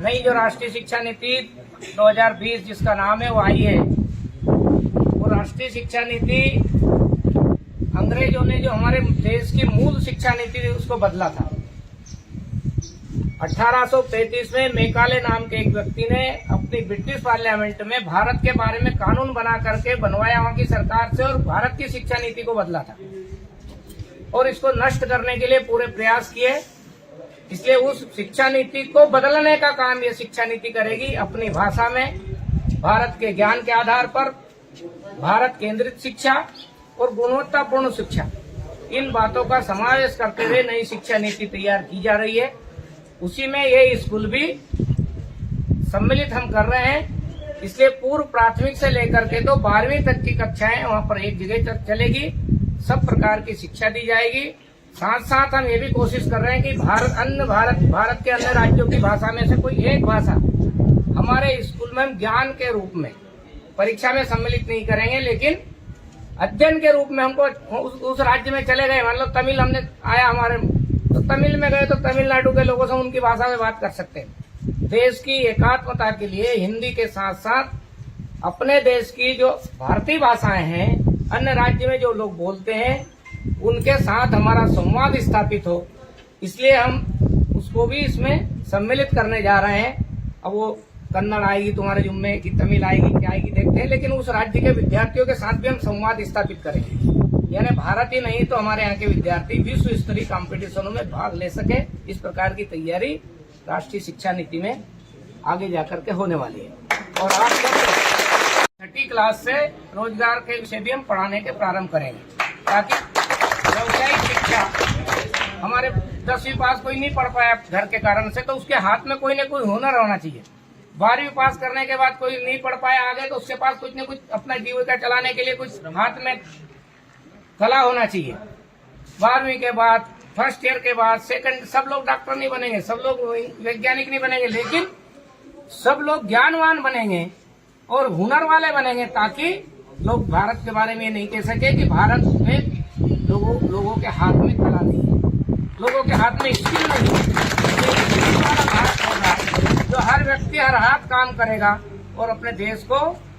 नई जो राष्ट्रीय शिक्षा नीति 2020 जिसका नाम है वो आई है। वो राष्ट्रीय शिक्षा नीति अंग्रेजों ने जो हमारे देश की मूल शिक्षा नीति थी उसको बदला था। 1835 में मैकाले नाम के एक व्यक्ति ने अपनी ब्रिटिश पार्लियामेंट में भारत के बारे में कानून बना करके बनवाया वहां की सरकार से, और भारत की शिक्षा नीति को बदला था और इसको नष्ट करने के लिए पूरे प्रयास किए। इसलिए उस शिक्षा नीति को बदलने का काम ये शिक्षा नीति करेगी अपनी भाषा में, भारत के ज्ञान के आधार पर, भारत केंद्रित शिक्षा और गुणवत्तापूर्ण शिक्षा, इन बातों का समावेश करते हुए नई शिक्षा नीति तैयार की जा रही है। उसी में ये स्कूल भी सम्मिलित हम कर रहे हैं। इसलिए पूर्व प्राथमिक से लेकर के तो 12वीं तक की कक्षाएं वहां पर एक जगह चलेगी, सब प्रकार की शिक्षा दी जाएगी। साथ साथ हम ये भी कोशिश कर रहे हैं कि भारत के अन्य राज्यों की भाषा में से कोई एक भाषा हमारे स्कूल में हम ज्ञान के रूप में परीक्षा में सम्मिलित नहीं करेंगे, लेकिन अध्ययन के रूप में हमको उस राज्य में चले गए, मान लो तमिल हमने आया हमारे, तो तमिल में गए तो तमिलनाडु के लोगों से उनकी भाषा में बात कर सकते हैं। देश की एकात्मता के लिए हिंदी के साथ साथ अपने देश की जो भारतीय भाषाएं हैं, अन्य राज्य में जो लोग बोलते हैं उनके साथ हमारा संवाद स्थापित हो, इसलिए हम उसको भी इसमें सम्मिलित करने जा रहे हैं। अब वो कन्नड़ आएगी तुम्हारे जुम्मे की, तमिल आएगी, क्या आएगी देखते हैं, लेकिन उस राज्य के विद्यार्थियों के साथ भी हम संवाद स्थापित करेंगे। यानी भारत ही नहीं तो हमारे यहाँ के विद्यार्थी विश्व स्तरीय कॉम्पिटिशनों में भाग ले सके, इस प्रकार की तैयारी राष्ट्रीय शिक्षा नीति में आगे जाकर के होने वाली है। और आज 6ठी क्लास से रोजगार के विषय भी हम पढ़ाने के प्रारंभ करेंगे, ताकि व्यावसायिक शिक्षा हमारे 10वीं पास कोई नहीं पढ़ पाया घर के कारण से, तो उसके हाथ में कोई न कोई हुनर होना चाहिए। 12वीं पास करने के बाद कोई नहीं पढ़ पाया आगे, तो उसके पास कुछ न कुछ अपना जीविका चलाने के लिए कुछ हाथ में कला होना चाहिए। 12वीं के बाद, फर्स्ट ईयर के बाद, सेकंड, सब लोग डॉक्टर नहीं बनेंगे, सब लोग वैज्ञानिक नहीं बनेंगे, लेकिन सब लोग ज्ञानवान बनेंगे और हुनर वाले बनेंगे, ताकि लोग भारत के बारे में नहीं कह सके कि भारत में लोगों के हाथ में कला नहीं है, लोगों के हाथ में स्किल नहीं है। भारत होगा जो हर व्यक्ति हर हाथ काम करेगा और अपने देश को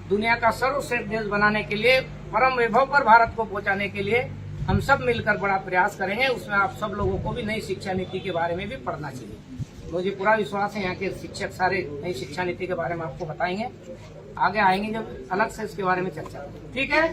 दुनिया का सर्वश्रेष्ठ देश बनाने के लिए, परम वैभव पर भारत को पहुंचाने के लिए हम सब मिलकर बड़ा प्रयास करेंगे। उसमें आप सब लोगों को भी नई शिक्षा नीति के बारे में भी पढ़ना चाहिए। मुझे पूरा विश्वास है यहाँ के शिक्षक सारे नई शिक्षा नीति के बारे में आपको बताएंगे, आगे आएंगे जब अलग से इसके बारे में चर्चा, ठीक है।